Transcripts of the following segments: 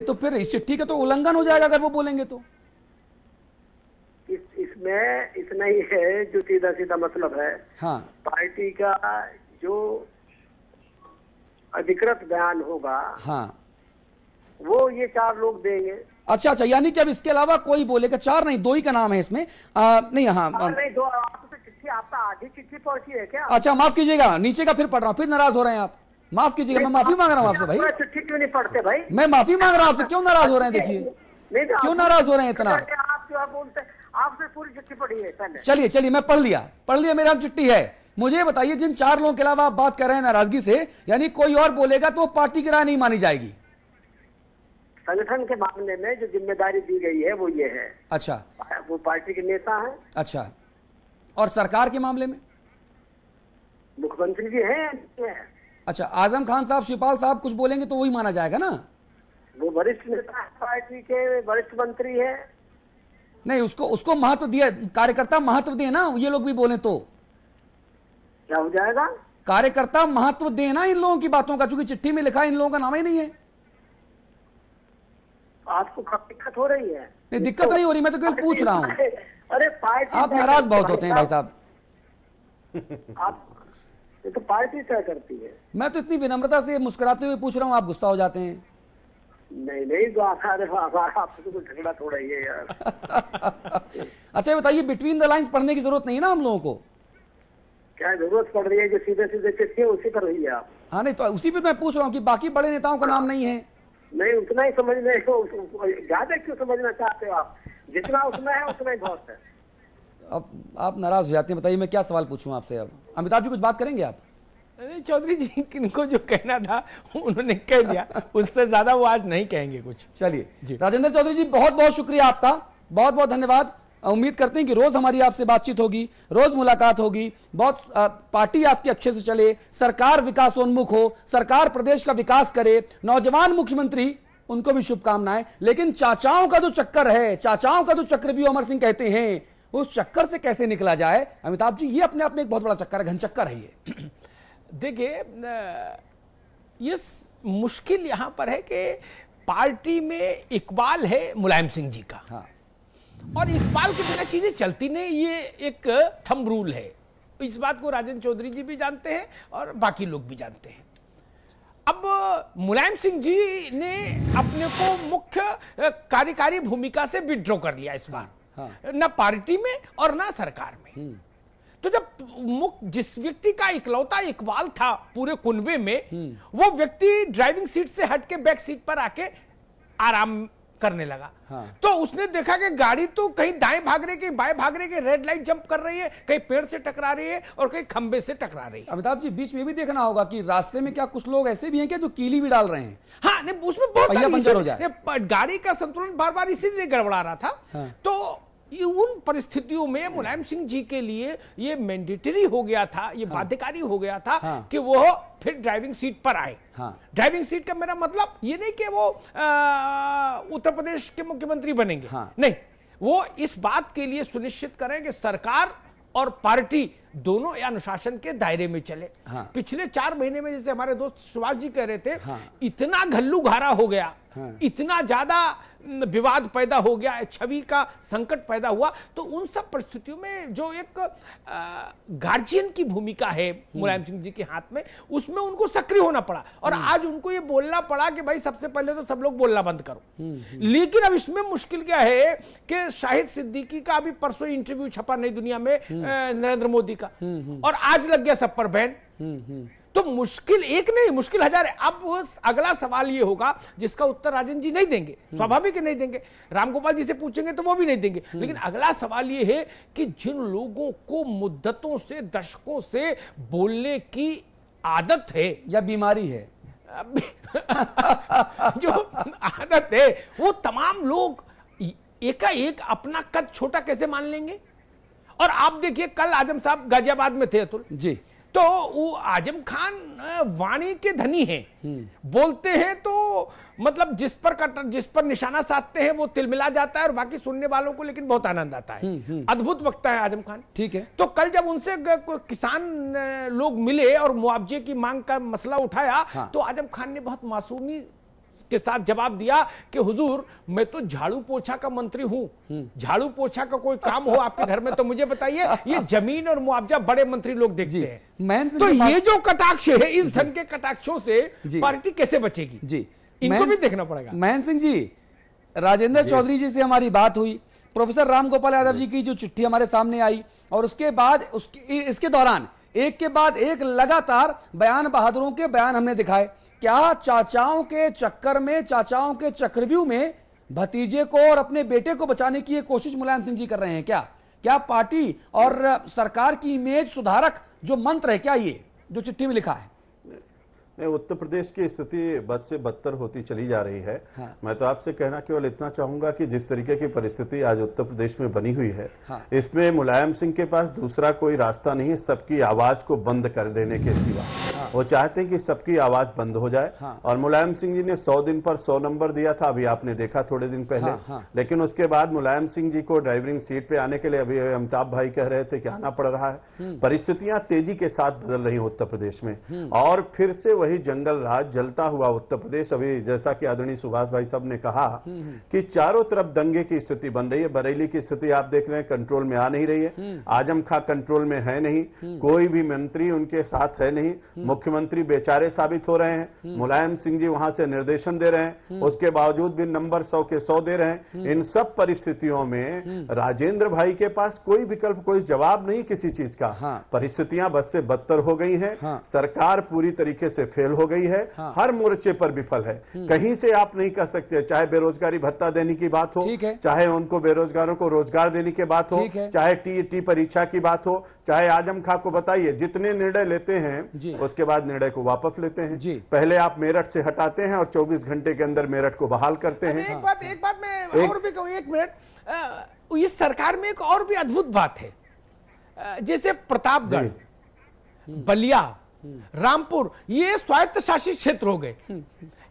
तो फिर इस चिट्ठी का तो उल्लंघन हो जाएगा अगर वो बोलेंगे तो। इसमें इतना ही है जो सीधा सीधा मतलब है। हाँ, पार्टी का जो अधिकृत बयान होगा, हाँ, वो ये 4 लोग देंगे। अच्छा अच्छा, यानी कि अब इसके अलावा कोई बोलेगा, 4 नहीं 2 ही का नाम है इसमें। नहीं, हाँ, नहीं 2, आपको तो चिट्ठी, आपका आधी चिट्ठी पहुंची है क्या? अच्छा माफ कीजिएगा, नीचे का फिर पढ़ रहा हूँ, फिर नाराज हो रहे हैं आप, माफ कीजिएगा, मैं माफी मांग रहा हूँ आपसे भाई। चिट्ठी क्यों नहीं पढ़ते भाई? मैं माफी मांग रहा हूँ आपसे, क्यों नाराज हो रहे हैं? देखिए क्यों नाराज हो रहे हैं इतना। आप जो बोलते, आपसे पूरी चिट्ठी पढ़ी है पहले। चलिए चलिए, मैं पढ़ लिया मेरे हाथ चिट्ठी है। मुझे बताइए, जिन 4 लोगों के अलावा आप बात कर रहे हैं नाराजगी से, यानी कोई और बोलेगा तो पार्टी की राय नहीं मानी जाएगी। संगठन के मामले में जो जिम्मेदारी दी गई है वो ये है। अच्छा, वो पार्टी के नेता हैं। अच्छा, और सरकार के मामले में मुख्यमंत्री जी हैं। अच्छा, आजम खान साहब, शिवपाल साहब कुछ बोलेंगे तो वही माना जाएगा ना? वो वरिष्ठ नेता है, पार्टी के वरिष्ठ मंत्री है। नहीं, उसको महत्व दिया, कार्यकर्ता महत्व दे ना, ये लोग भी बोले तो क्या हो जाएगा? कार्यकर्ता महत्व देना इन लोगों की बातों का, चूंकि चिट्ठी में लिखा इन लोगों का नाम ही नहीं है। आपको कब दिक्कत हो रही है? नहीं, दिक्कत नहीं हो रही, मैं तो केवल पूछ रहा हूँ। अरे पार्टी, आप नाराज बहुत होते हैं भाई साहब। आप, ये तो पार्टी तय करती है। मैं तो इतनी विनम्रता से मुस्कुराते हुए पूछ रहा हूँ, आप गुस्सा हो जाते हैं। नहीं तो आपसे तो झगड़ा थोड़ा ही है यार। अच्छा ये बताइए, बिटवीन द लाइंस पढ़ने की जरूरत नहीं है ना हम लोगों को? क्या जरूरत पड़ रही है? जो सीधे सीधे चिट्ठी है उसी पर रही है आप। हाँ, नहीं तो उसी पे तो मैं पूछ रहा हूँ कि बाकी बड़े नेताओं का नाम नहीं है। नहीं, उतना ही समझने को ज्यादा क्यों समझना चाहते हो आप? जितना उसमें है उतना ही बहुत है। अब आप नाराज हो जाते हैं, बताइए मैं क्या सवाल पूछूं आपसे। अब अमिताभ जी कुछ बात करेंगे आप? नहीं, चौधरी जी किनको जो कहना था उन्होंने कह दिया, उससे ज्यादा वो आज नहीं कहेंगे कुछ। चलिए, राजेंद्र चौधरी जी बहुत बहुत शुक्रिया आपका, बहुत बहुत धन्यवाद। उम्मीद करते हैं कि रोज हमारी आपसे बातचीत होगी, रोज मुलाकात होगी, बहुत पार्टी आपकी अच्छे से चले, सरकार विकासोन्मुख हो, सरकार प्रदेश का विकास करे, नौजवान मुख्यमंत्री, उनको भी शुभकामनाएं। लेकिन चाचाओं का जो चक्कर है, चाचाओं का जो चक्रव्यूह अमर सिंह कहते हैं, उस चक्कर से कैसे निकला जाए अमिताभ जी, ये अपने आप में एक बहुत बड़ा चक्कर है, घन चक्कर है ये। देखिए, ये मुश्किल यहां पर है कि पार्टी में इकबाल है मुलायम सिंह जी का। हाँ। और इकबाल के बिना चीजें चलती नहीं, ये एक थंब रूल है। इस बात को राजेंद्र चौधरी जी भी जानते हैं और बाकी लोग भी जानते हैं। अब मुलायम सिंह जी ने अपने को मुख्य कार्यकारी भूमिका से विड्रॉ कर लिया इस बार। हाँ। ना पार्टी में और ना सरकार में। तो जब जिस व्यक्ति का इकलौता इकबाल था पूरे कुनबे में, वो व्यक्ति ड्राइविंग सीट से हट के बैक सीट पर आके आराम करने लगा। हाँ। तो उसने देखा कि गाड़ी तो कहीं दाएं भाग रही है, कहीं बाएं भाग रही है, रेड लाइट जंप कर रही है, कहीं पेड़ से टकरा रही है और कहीं खंबे से टकरा रही है। अमिताभ जी बीच में भी देखना होगा कि रास्ते में क्या कुछ लोग ऐसे भी हैं क्या जो कीली भी डाल रहे हैं? हाँ, नहीं, उसमें बहुत सारी पंचर हो जाए, गाड़ी का संतुलन बार बार इसीलिए गड़बड़ा रहा था। हाँ। तो उन परिस्थितियों में मुलायम सिंह जी के लिए ये मैंडेटरी हो गया था, ये बाध्यकारी हो गया था कि वो फिर ड्राइविंग सीट पर आए। ड्राइविंग सीट का मेरा मतलब ये नहीं कि वो उत्तर प्रदेश के मुख्यमंत्री बनेंगे, नहीं, वो इस बात के लिए सुनिश्चित करें कि सरकार और पार्टी दोनों अनुशासन के दायरे में चले। पिछले 4 महीने में, जैसे हमारे दोस्त सुभाष जी कह रहे थे, इतना घल्लू घारा हो गया, इतना ज्यादा विवाद पैदा हो गया, छवि का संकट पैदा हुआ। तो उन सब परिस्थितियों में जो एक गार्जियन की भूमिका है मुलायम सिंह जी के हाथ में, उसमें उनको सक्रिय होना पड़ा। और आज उनको ये बोलना पड़ा कि भाई सबसे पहले तो सब लोग बोलना बंद करो। लेकिन अब इसमें मुश्किल क्या है कि शाहिद सिद्दीकी का अभी परसों इंटरव्यू छपा नई दुनिया में नरेंद्र मोदी का, और आज लग गया सब पर बैन। तो मुश्किल एक नहीं, मुश्किल 1000 है। अब अगला सवाल ये होगा जिसका उत्तर राजन जी नहीं देंगे, स्वाभाविक नहीं देंगे, रामगोपाल जी से पूछेंगे तो वो भी नहीं देंगे। लेकिन अगला सवाल ये है कि जिन लोगों को मुद्दतों से, दशकों से बोलने की आदत है या बीमारी है, जो आदत है, वो तमाम लोग एकाएक अपना कद छोटा कैसे मान लेंगे? और आप देखिए, कल आजम साहब गाजियाबाद में थे अतुल जी, तो वो आजम खान वाणी के धनी हैं, बोलते हैं तो मतलब जिस पर निशाना साधते हैं वो तिलमिला जाता है और बाकी सुनने वालों को लेकिन बहुत आनंद आता है। अद्भुत वक्ता है आजम खान। ठीक है। तो कल जब उनसे किसान लोग मिले और मुआवजे की मांग का मसला उठाया, तो आजम खान ने बहुत मासूमी के साथ जवाब दिया कि हुजूर मैं तो झाड़ू पोछा का मंत्री हूं, झाड़ू पोछा का कोई काम हो आपके घर में तो मुझे बताइए, ये जमीन और मुआवजा बड़े मंत्री लोग देखते हैं। तो ये जो कटाक्ष है, इस ढंग के कटाक्षों से पार्टी कैसे बचेगी जी, इनको भी देखना पड़ेगा। महेंद्र सिंह जी, राजेंद्र चौधरी जी से हमारी बात हुई, प्रोफेसर राम गोपाल यादव जी की जो चिट्ठी हमारे सामने आई, और उसके बाद इसके दौरान एक के बाद एक लगातार बयान बहादुरों के बयान हमने दिखाए। क्या चाचाओं के चक्कर में, चाचाओं के चक्रव्यूह में भतीजे को और अपने बेटे को बचाने की कोशिश मुलायम सिंह जी कर रहे हैं? क्या पार्टी और सरकार की इमेज सुधारक जो मंत्र है, क्या ये जो चिट्ठी में लिखा है? उत्तर प्रदेश की स्थिति बद से बदतर होती चली जा रही है। हाँ। मैं तो आपसे कहना केवल इतना चाहूंगा कि जिस तरीके की परिस्थिति आज उत्तर प्रदेश में बनी हुई है, हाँ। इसमें मुलायम सिंह के पास दूसरा कोई रास्ता नहीं है सबकी आवाज को बंद कर देने के सिवा। हाँ। वो चाहते हैं कि सबकी आवाज बंद हो जाए। हाँ। और मुलायम सिंह जी ने 100 दिन पर 100 नंबर दिया था, अभी आपने देखा थोड़े दिन पहले। हाँ। लेकिन उसके बाद मुलायम सिंह जी को ड्राइविंग सीट पे आने के लिए अभी अमिताभ भाई कह रहे थे कि आना पड़ रहा है। परिस्थितियां तेजी के साथ बदल रही हैं उत्तर प्रदेश में, और फिर से वही जंगल राज जलता हुआ उत्तर प्रदेश। अभी जैसा कि आदरणीय सुभाष भाई साहब ने कहा कि चारों तरफ दंगे की स्थिति बन रही है। बरेली की स्थिति आप देख रहे हैं, कंट्रोल में आ नहीं रही है। आजम खां कंट्रोल में है नहीं, कोई भी मंत्री उनके साथ है नहीं, मुख्यमंत्री बेचारे साबित हो रहे हैं। मुलायम सिंह जी वहां से निर्देशन दे रहे हैं, उसके बावजूद भी नंबर 100 के 100 दे रहे हैं। इन सब परिस्थितियों में राजेंद्र भाई के पास कोई विकल्प, कोई जवाब नहीं किसी चीज का। परिस्थितियां बद से बदतर हो गई हैं। सरकार पूरी तरीके से फेल हो गई है। हाँ। हर मोर्चे पर विफल है। कहीं से आप नहीं कह सकते, चाहे बेरोजगारी भत्ता देने की बात हो, चाहे उनको बेरोजगारों को रोजगार देने की बात हो, चाहे टी परीक्षा की बात हो, चाहे आजम खां को बताइए जितने निर्णय लेते हैं उसके बाद निर्णय को वापस लेते हैं। पहले आप मेरठ से हटाते हैं और 24 घंटे के अंदर मेरठ को बहाल करते हैं। एक बात मैं और भी कहूं, 1 मिनट, इस सरकार में एक और भी अद्भुत बात है। जैसे प्रतापगढ़, बलिया, रामपुर, ये स्वायत्त शासित क्षेत्र हो गए।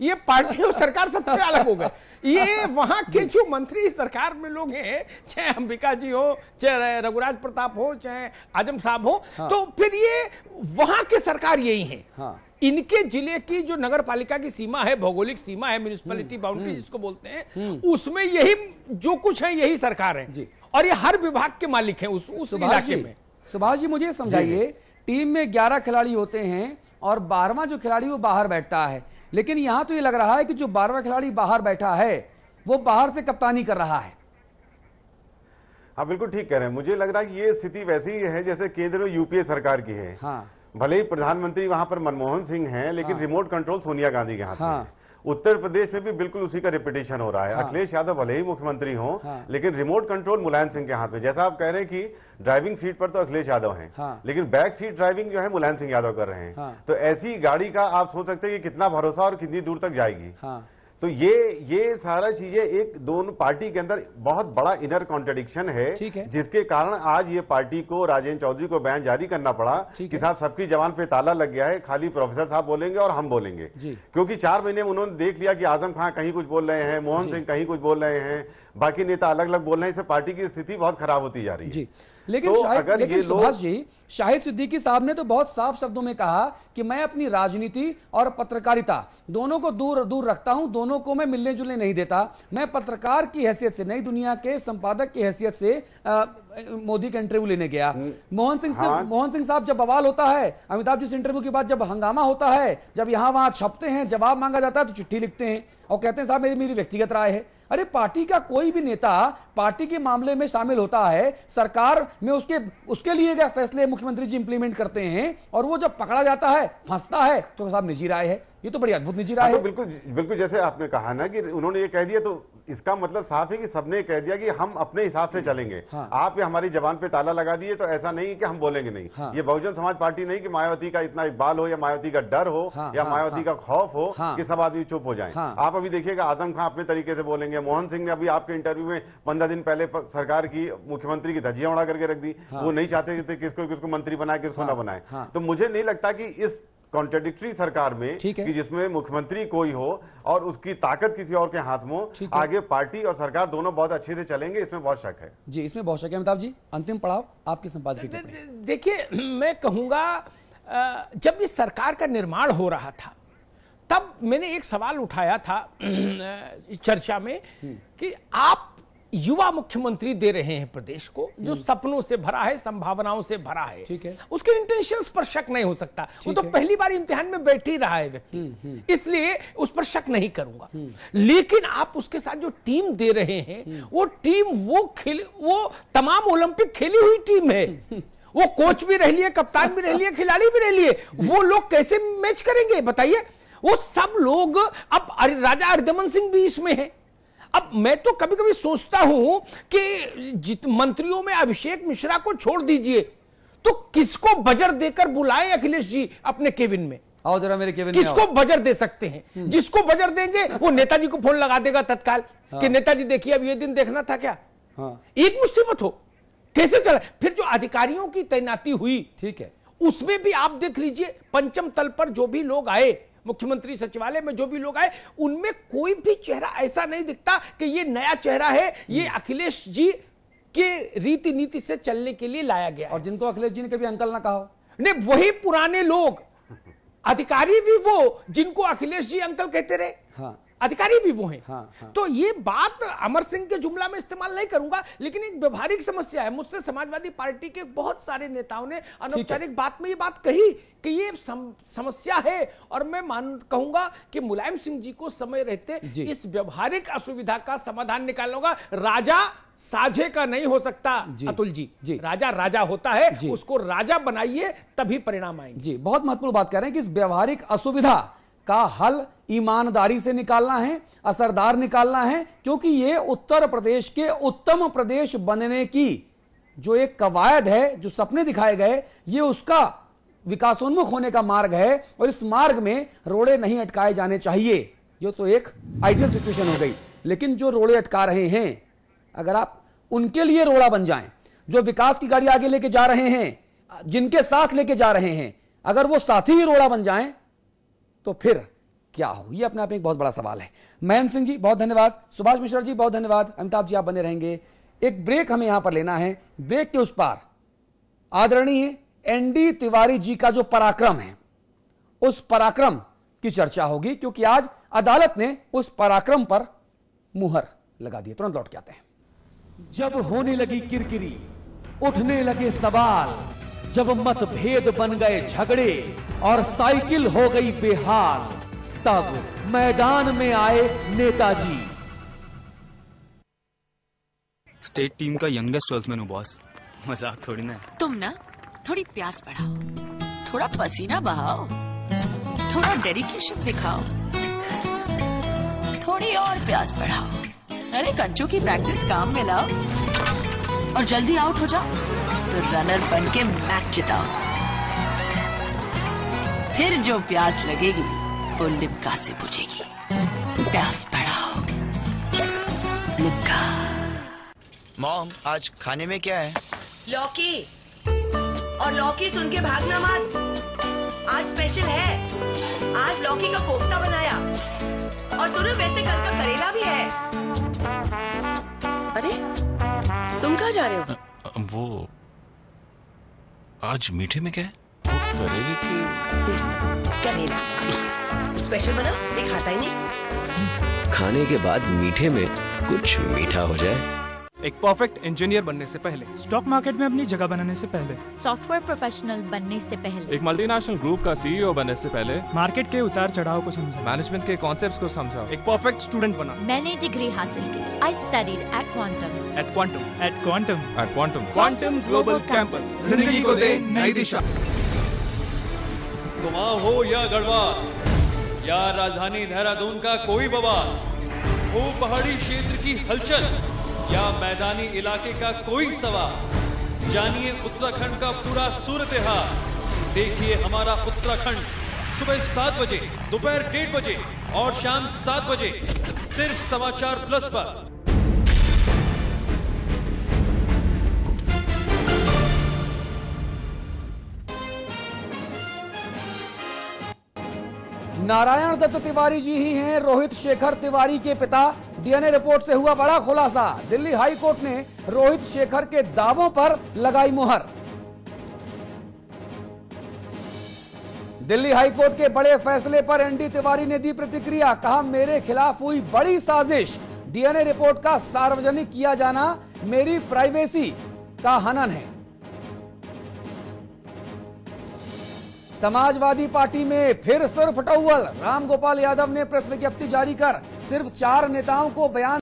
ये पार्टी और सरकार सबसे अलग हो गए। ये वहां के जो मंत्री सरकार में लोग हैं, चाहे अंबिका जी हो, चाहे रघुराज प्रताप हो, चाहे आजम साहब हो, हाँ। तो फिर ये वहां के सरकार यही है। हाँ। इनके जिले की जो नगर पालिका की सीमा है, भौगोलिक सीमा है, म्युनिसिपैलिटी बाउंड्री जिसको बोलते हैं, उसमें यही जो कुछ है यही सरकार है। और ये हर विभाग के मालिक हैं उस इलाके में। सुभाष जी, मुझे समझाइए, टीम में 11 खिलाड़ी होते हैं और 12वां जो खिलाड़ी वो बाहर बैठता है, लेकिन यहां तो ये लग रहा है कि जो 12वां खिलाड़ी बाहर बैठा है वो बाहर से कप्तानी कर रहा है। हाँ, बिल्कुल ठीक कह रहे हैं। मुझे लग रहा है कि ये स्थिति वैसी ही है जैसे केंद्र में यूपीए सरकार की है। हाँ। भले ही प्रधानमंत्री वहां पर मनमोहन सिंह हैं, लेकिन रिमोट कंट्रोल सोनिया गांधी के हाथ में है। उत्तर प्रदेश में भी बिल्कुल उसी का रिपीटेशन हो रहा है। हाँ। अखिलेश यादव भले ही मुख्यमंत्री हों, हाँ। लेकिन रिमोट कंट्रोल मुलायम सिंह के हाथ में। जैसा आप कह रहे हैं कि ड्राइविंग सीट पर तो अखिलेश यादव हैं, हाँ। लेकिन बैक सीट ड्राइविंग जो है मुलायम सिंह यादव कर रहे हैं। हाँ। तो ऐसी गाड़ी का आप सोच सकते हैं कि कितना भरोसा और कितनी दूर तक जाएगी। हाँ। तो ये सारा चीजें एक दोनों पार्टी के अंदर बहुत बड़ा इनर कॉन्ट्रडिक्शन है, जिसके कारण आज ये पार्टी को, राजेंद्र चौधरी को बयान जारी करना पड़ा कि साहब सबकी जबान पे ताला लग गया है, खाली प्रोफेसर साहब बोलेंगे और हम बोलेंगे। क्योंकि 4 महीने में उन्होंने देख लिया कि आजम खां कहीं कुछ बोल रहे हैं, मोहन सिंह कहीं कुछ बोल रहे हैं, बाकी नेता अलग अलग बोल रहे हैं। इससे पार्टी की स्थिति बहुत खराब होती जा रही है। लेकिन तो लेकिन सुभाष जी, शाहिद सिद्दीकी साहब ने तो बहुत साफ शब्दों में कहा कि मैं अपनी राजनीति और पत्रकारिता दोनों को दूर दूर रखता हूं, दोनों को मैं मिलने जुलने नहीं देता। मैं पत्रकार की हैसियत से, नई दुनिया के संपादक की हैसियत से मोदी का इंटरव्यू लेने गया। मोहन सिंह साहब जब बवाल होता है, अमिताभ जी से इंटरव्यू के बाद जब हंगामा होता है, जब यहां वहां छपते हैं, जवाब मांगा जाता है तो चिट्ठी लिखते हैं और कहते हैं साहब मेरी व्यक्तिगत राय है। अरे पार्टी का कोई भी नेता पार्टी के मामले में शामिल होता है, सरकार में उसके लिए गए फैसले मुख्यमंत्री जी इंप्लीमेंट करते हैं, और वो जब पकड़ा जाता है, फंसता है, तो साहब निजी राय है। ये तो बड़ी अद्भुत निजी राय है। बिल्कुल जैसे आपने कहा ना कि उन्होंने ये कह दिया, तो इसका मतलब साफ है कि सबने कह दिया कि हम अपने हिसाब से चलेंगे। हाँ। आप ये हमारी जबान पे ताला लगा दिए तो ऐसा नहीं कि हम बोलेंगे नहीं। हाँ। ये बहुजन समाज पार्टी नहीं कि मायावती का इतना इकबाल हो या मायावती का डर हो, हाँ, या मायावती का खौफ हो कि सब आदमी चुप हो जाएं। आप अभी देखिएगा आजम खां अपने तरीके से बोलेंगे, मोहन सिंह ने अभी आपके इंटरव्यू में 15 दिन पहले सरकार की, मुख्यमंत्री की धज्जियां उड़ा करके रख दी। वो नहीं चाहते थे किसको मंत्री बनाए, किसको ना बनाए। तो मुझे नहीं लगता कि इस कॉन्ट्रडिक्टरी सरकार में कि जिसमें मुख्यमंत्री कोई हो और उसकी ताकत किसी और के हाथ में, आगे पार्टी और सरकार दोनों बहुत अच्छे से चलेंगे, इसमें बहुत शक है। जी, इसमें बहुत शक है। अमिताभ जी, अंतिम पड़ाव आपकी संपादकीय टिप्पणी। देखिए, मैं कहूंगा जब इस सरकार का निर्माण हो रहा था तब मैंने एक सवाल उठाया था चर्चा में कि आप युवा मुख्यमंत्री दे रहे हैं प्रदेश को, जो सपनों से भरा है, संभावनाओं से भरा है, ठीक है, उसके इंटेंशंस पर शक नहीं हो सकता। वो तो पहली बार इम्तिहान में बैठ ही रहा है व्यक्ति, इसलिए उस पर शक नहीं करूंगा। लेकिन आप उसके साथ जो टीम दे रहे हैं, वो टीम वो तमाम ओलंपिक खेली हुई टीम है। वो कोच भी रह लिए, कप्तान भी रह लिए, खिलाड़ी भी रह लिए, वो लोग कैसे मैच करेंगे बताइए? वो सब लोग, अब राजा हरदमन सिंह भी इसमें है। अब मैं तो कभी कभी सोचता हूं कि मंत्रियों में अभिषेक मिश्रा को छोड़ दीजिए, तो किसको बजर देकर बुलाए अखिलेश जी अपने केबिन में? आओ जरा मेरे केबिन में। किसको बजर दे सकते हैं? जिसको बजर देंगे वो नेताजी को फोन लगा देगा तत्काल कि नेताजी देखिए अब ये दिन देखना था क्या? एक मुसीबत हो कैसे चला। फिर जो अधिकारियों की तैनाती हुई, ठीक है, उसमें भी आप देख लीजिए, पंचम तल पर जो भी लोग आए, मुख्यमंत्री सचिवालय में जो भी लोग आए, उनमें कोई भी चेहरा ऐसा नहीं दिखता कि ये नया चेहरा है, ये अखिलेश जी के रीति नीति से चलने के लिए लाया गया। और जिनको अखिलेश जी ने कभी अंकल ना कहा हो, नहीं, वही पुराने लोग, अधिकारी भी वो जिनको अखिलेश जी अंकल कहते रहे, हाँ, अधिकारी भी वो हैं। हाँ। तो ये बात अमर सिंह के जुमला में इस्तेमाल नहीं करूंगा, लेकिन एक व्यवहारिक समस्या है। मुझसे समाजवादी पार्टी के बहुत सारे नेताओं ने अनौपचारिक बात में ये बात कही कि ये समस्या है, और मैं कहूंगा कि मुलायम सिंह जी को समय रहते इस व्यवहारिक असुविधा का समाधान निकालना होगा। राजा साझे का नहीं हो सकता अतुल जी, राजा राजा होता है, उसको राजा बनाइए तभी परिणाम आएंगे। जी, बहुत महत्वपूर्ण बात कह रहे हैं कि इस व्यवहारिक असुविधा का हल ईमानदारी से निकालना है, असरदार निकालना है, क्योंकि ये उत्तर प्रदेश के उत्तम प्रदेश बनने की जो एक कवायद है, जो सपने दिखाए गए, ये उसका विकासोन्मुख होने का मार्ग है, और इस मार्ग में रोड़े नहीं अटकाए जाने चाहिए। ये तो एक आइडियल सिचुएशन हो गई। लेकिन जो रोड़े अटका रहे हैं, अगर आप उनके लिए रोड़ा बन जाएं, जो विकास की गाड़ी आगे लेके जा रहे हैं, जिनके साथ लेके जा रहे हैं, अगर वो साथी ही रोड़ा बन जाएं, तो फिर क्या हो? ये अपने आप में एक बहुत बड़ा सवाल है। महेंद्र सिंह जी बहुत धन्यवाद, सुभाष मिश्रा जी बहुत धन्यवाद, अमिताभ जी आप बने रहेंगे। एक ब्रेक हमें यहां पर लेना है। ब्रेक के उस पार आदरणीय एनडी तिवारी जी का जो पराक्रम है, उस पराक्रम की चर्चा होगी, क्योंकि आज अदालत ने उस पराक्रम पर मुहर लगा दी। तुरंत लौट के आते हैं। जब होने लगी किरकिरी, उठने लगे सवाल, जब मतभेद बन गए झगड़े और साइकिल हो गई बेहाल, तब मैदान में आए नेताजी। स्टेट टीम का यंगेस्ट बैट्समैन हूँ बॉस, मजाक थोड़ी ना। तुम ना थोड़ी प्यास बढ़ाओ, थोड़ा पसीना बहाओ, थोड़ा डेडिकेशन दिखाओ, थोड़ी और प्यास बढ़ाओ। अरे कंचों की प्रैक्टिस काम में लाओ, और जल्दी आउट हो जाओ तो रनर बन के मैच जिताओ। फिर जो प्यास लगेगी वो लिम्का से बुझेगी। प्यास बढ़ाओ, लिम्का। मॉम, आज खाने में क्या है? लौकी, और लौकी सुन के भागना मत, आज स्पेशल है। आज लौकी का कोफ्ता बनाया, और सुनो वैसे कल का करेला भी है। अरे तुम कहाँ जा रहे हो? वो आज मीठे में क्या है? करेले की करेला स्पेशल बना, दिखाता ही नहीं। खाने के बाद मीठे में कुछ मीठा हो जाए। एक परफेक्ट इंजीनियर बनने से पहले, स्टॉक मार्केट में अपनी जगह बनाने से पहले, सॉफ्टवेयर प्रोफेशनल बनने से पहले, एक मल्टीनेशनल ग्रुप का सीईओ बनने से पहले मार्केट के उतार चढ़ाव को समझा, मैनेजमेंट के कॉन्सेप्ट्स को समझा, एक परफेक्ट स्टूडेंट बना। मैंने डिग्री हासिल की। I studied at quantum global campus, जिंदगी को दे नई दिशा। कुमाऊं हो या गढ़वाल, या राजधानी देहरादून का कोई बवाल, हो पहाड़ी क्षेत्र की हलचल या मैदानी इलाके का कोई सवाल, जानिए उत्तराखंड का पूरा सूरत हाल। देखिए हमारा उत्तराखंड सुबह 7 बजे, दोपहर 1:30 बजे और शाम 7 बजे, सिर्फ समाचार प्लस पर। नारायण दत्त तिवारी जी ही हैं रोहित शेखर तिवारी के पिता। डीएनए रिपोर्ट से हुआ बड़ा खुलासा। दिल्ली हाई कोर्ट ने रोहित शेखर के दावों पर लगाई मुहर। दिल्ली हाईकोर्ट के बड़े फैसले पर एनडी तिवारी ने दी प्रतिक्रिया। कहा, मेरे खिलाफ हुई बड़ी साजिश, डीएनए रिपोर्ट का सार्वजनिक किया जाना मेरी प्राइवेसी का हनन है। समाजवादी पार्टी में फिर सिर फटौल। रामगोपाल यादव ने प्रेस विज्ञप्ति जारी कर सिर्फ 4 नेताओं को बयान